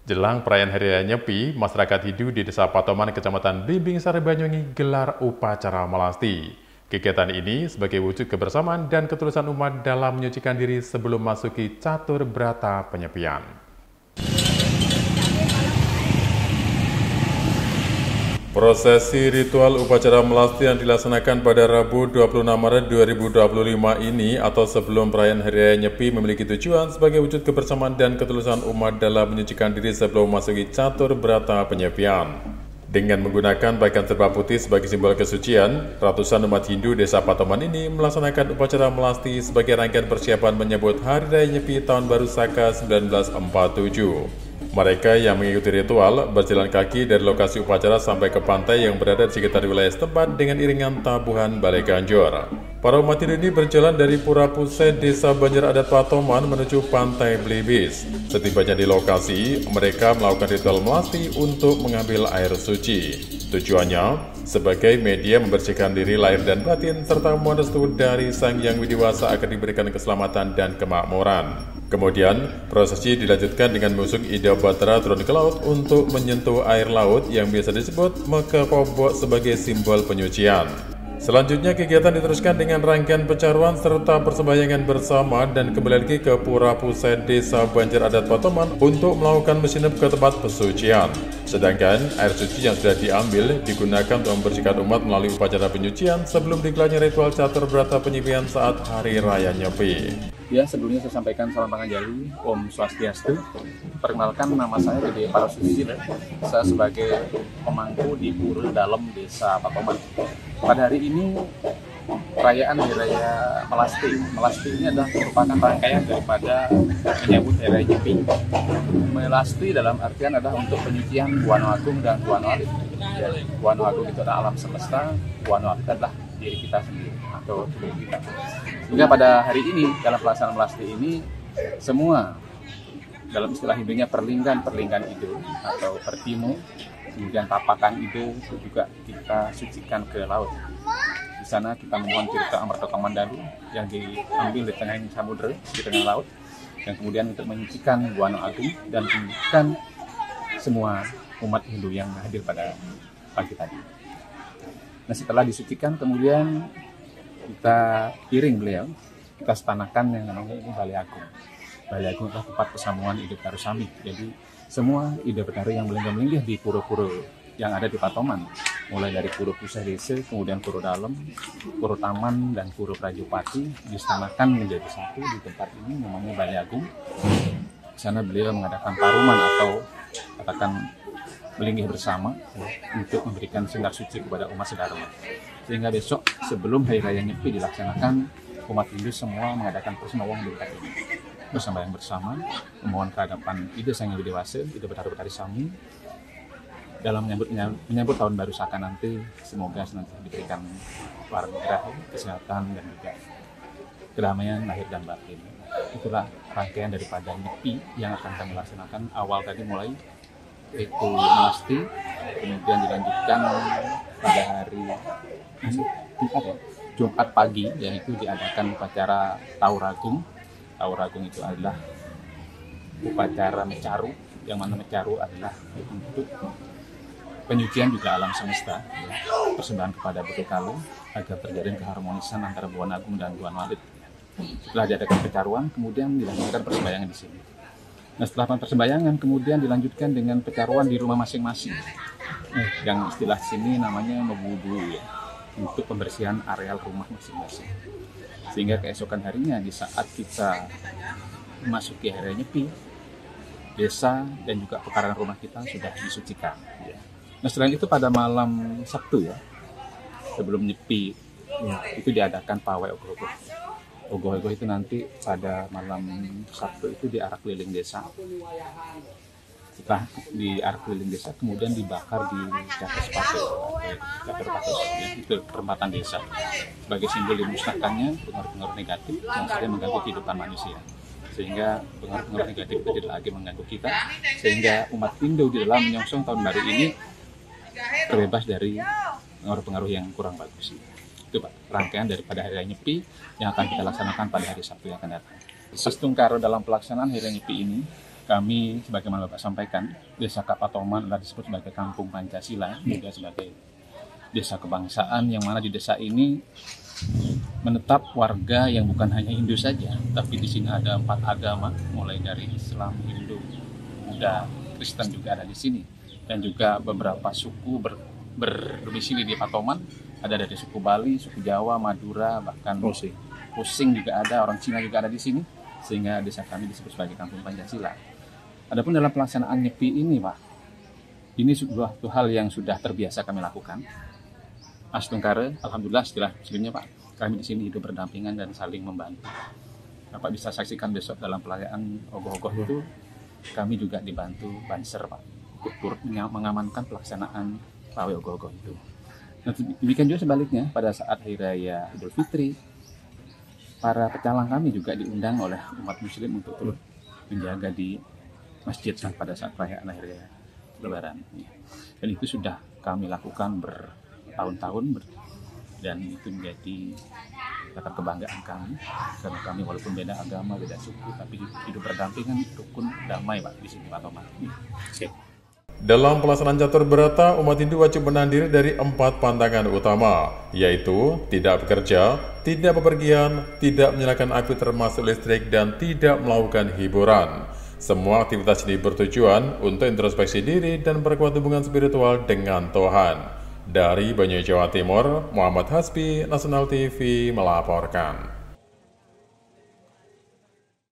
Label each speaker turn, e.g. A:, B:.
A: Jelang perayaan Hari Raya Nyepi, masyarakat Hindu di Desa Patoman, Kecamatan Blimbing Sari, Banyuwangi gelar upacara melasti. Kegiatan ini sebagai wujud kebersamaan dan ketulusan umat dalam menyucikan diri sebelum masuki catur berata penyepian. Prosesi ritual upacara melasti yang dilaksanakan pada Rabu 26 Maret 2025 ini atau sebelum perayaan Hari Raya Nyepi memiliki tujuan sebagai wujud kebersamaan dan ketulusan umat dalam menyucikan diri sebelum memasuki catur berata penyepian. Dengan menggunakan pakaian serba putih sebagai simbol kesucian, ratusan umat Hindu Desa Patoman ini melaksanakan upacara melasti sebagai rangkaian persiapan menyambut Hari Raya Nyepi Tahun Baru Saka 1947. Mereka yang mengikuti ritual berjalan kaki dari lokasi upacara sampai ke pantai yang berada di sekitar wilayah setempat dengan iringan tabuhan Balai Ganjor. Para umat Hindu ini berjalan dari Pura Pusat Desa Banjar Adat Patoman menuju Pantai Blibis. Setibanya di lokasi, mereka melakukan ritual melasti untuk mengambil air suci. Tujuannya sebagai media membersihkan diri lahir dan batin serta mohon restu dari Sang Yang Widiwasa agar diberikan keselamatan dan kemakmuran. Kemudian, prosesi dilanjutkan dengan musik Ida Batra turun ke laut untuk menyentuh air laut yang biasa disebut Meka Pobok sebagai simbol penyucian. Selanjutnya, kegiatan diteruskan dengan rangkaian pecaruan serta persembahyangan bersama dan kembali lagi ke Pura Pusat Desa Banjar Adat Patoman untuk melakukan mesinep ke tempat pesucian. Sedangkan air suci yang sudah diambil digunakan untuk membersihkan umat melalui upacara penyucian sebelum digelarnya ritual catur berata penyepian saat Hari Raya Nyepi.
B: Ya, sebelumnya saya sampaikan salam Panganjali, Om Swastiastu. Perkenalkan, nama saya Dede Parasusi. Saya sebagai pemangku di Pura Dalam Desa Patoman. Pada hari ini, perayaan Hari Raya Melasti. Melasti ini adalah merupakan rangkaian daripada menyambut Hari Raya Nyepi. Melasti dalam artian adalah untuk penyucian Buana Agung dan Buana Alit. Buana Agung itu adalah alam semesta, Buana Alit adalah diri kita sendiri atau tubuh kita. Sehingga pada hari ini, dalam pelaksanaan melasti ini, semua dalam istilah Hindunya perlinggan ide atau pertimu, kemudian tapakan ide itu juga kita sucikan ke laut. Di sana kita memohon tirta Amarta Kamandalu yang diambil di tengah samudera, di tengah laut, yang kemudian untuk menyucikan Buana Agung dan menyucikan semua umat Hindu yang hadir pada pagi tadi. Nah, setelah disucikan kemudian kita piring beliau, kita setanakan yang namanya ini Balai Agung. Balai Agung adalah tempat pesamuan Ide Betaru Sami. Jadi semua Ide Betaru yang melinggih di pura-pura yang ada di Patoman, mulai dari Pura Pusat Desa, kemudian Pura Dalam, Pura Taman, dan Pura Prajopati disetanakan menjadi satu di tempat ini namanya Balai Agung. Di sana beliau mengadakan paruman atau katakan melinggih bersama untuk memberikan sinar suci kepada umat sedharma. Sehingga besok sebelum Hari Raya Nyepi dilaksanakan, umat Hindu semua mengadakan persembahyangan di tempat ini. Persembahyangan bersama, memohon kehadapan Ida Sang Yang Widiwasa, Ida Betaru Sami, dalam menyambut tahun baru Saka nanti, semoga senantiasa diberikan warga kesehatan dan juga kedamaian lahir dan batin. Itulah rangkaian daripada Nyepi yang akan kami laksanakan awal tadi mulai itu melasti, kemudian dilanjutkan pada hari Jumat pagi, yaitu diadakan upacara Tauragung. Tauragung itu adalah upacara mecaru, yang mana mecaru adalah untuk penyucian juga alam semesta, ya, persembahan kepada Betukalo agar terjalin keharmonisan antara Buana Agung dan Buana Alit. Setelah diadakan pecaruan, kemudian dilanjutkan persembahyangan di sini. Nah, setelah persembahyangan kemudian dilanjutkan dengan pecaruan di rumah masing-masing. Yang istilah sini namanya mebubu, ya, untuk pembersihan areal rumah masing-masing. Sehingga keesokan harinya di saat kita memasuki Hari Raya Nyepi, desa dan juga pekarangan rumah kita sudah disucikan. Ya. Nah, selain itu pada malam Sabtu, ya, sebelum Nyepi, ya, itu diadakan pawai ogoh-ogoh. Ogoh-ogoh itu nanti pada malam Sabtu itu diarak keliling desa. Setelah diarak keliling desa, kemudian dibakar di Catur Patus, itu perempatan desa. Sebagai simbol dimusnahkannya pengaruh-pengaruh negatif yang sering mengganggu kehidupan manusia. Sehingga pengaruh-pengaruh negatif itu tidak lagi mengganggu kita. Sehingga umat Hindu di dalam menyongsong tahun baru ini terbebas dari pengaruh-pengaruh yang kurang bagus. Itu Pak, rangkaian daripada Hari Raya Nyepi yang akan kita laksanakan pada hari Sabtu yang akan datang. Sestungkaro dalam pelaksanaan Hari Raya Nyepi ini Kami, sebagaimana Bapak sampaikan, Desa Kapatoman adalah disebut sebagai Kampung Pancasila, juga sebagai desa kebangsaan, yang mana di desa ini menetap warga yang bukan hanya Hindu saja, tapi di sini ada 4 agama, mulai dari Islam, Hindu, Buddha, Kristen juga ada di sini, dan juga beberapa suku berdomisili di Patoman. Ada dari suku Bali, suku Jawa, Madura, bahkan Pusing juga ada, orang Cina juga ada di sini, sehingga desa kami disebut sebagai Kampung Pancasila. Adapun dalam pelaksanaan Nyepi ini, Pak, ini suatu hal yang sudah terbiasa kami lakukan. Astungkare, alhamdulillah setelah muslimnya, Pak, kami di sini hidup berdampingan dan saling membantu. Bapak bisa saksikan besok dalam perayaan Ogoh-ogoh itu, kami juga dibantu Banser, Pak, untuk turut mengamankan pelaksanaan pawai Ogoh-ogoh itu. Nah, demikian juga sebaliknya pada saat Hari Raya Idul Fitri, para pecalang kami juga diundang oleh umat muslim untuk turut menjaga di masjid pada saat perayaan Hari Raya Lebaran. Dan itu sudah kami lakukan bertahun-tahun, dan itu menjadi kata kebanggaan kami, karena kami walaupun beda agama, beda suku, tapi hidup berdampingan, rukun, damai, Pak, di sini, Pak Tomar.
A: Dalam pelaksanaan catur berata, umat Hindu wajib menahan diri dari 4 pantangan utama, yaitu tidak bekerja, tidak bepergian, tidak menyalakan api termasuk listrik, dan tidak melakukan hiburan. Semua aktivitas ini bertujuan untuk introspeksi diri dan perkuat hubungan spiritual dengan Tuhan. Dari Banyuwangi, Jawa Timur, Muhammad Hasbi, Nasional TV melaporkan.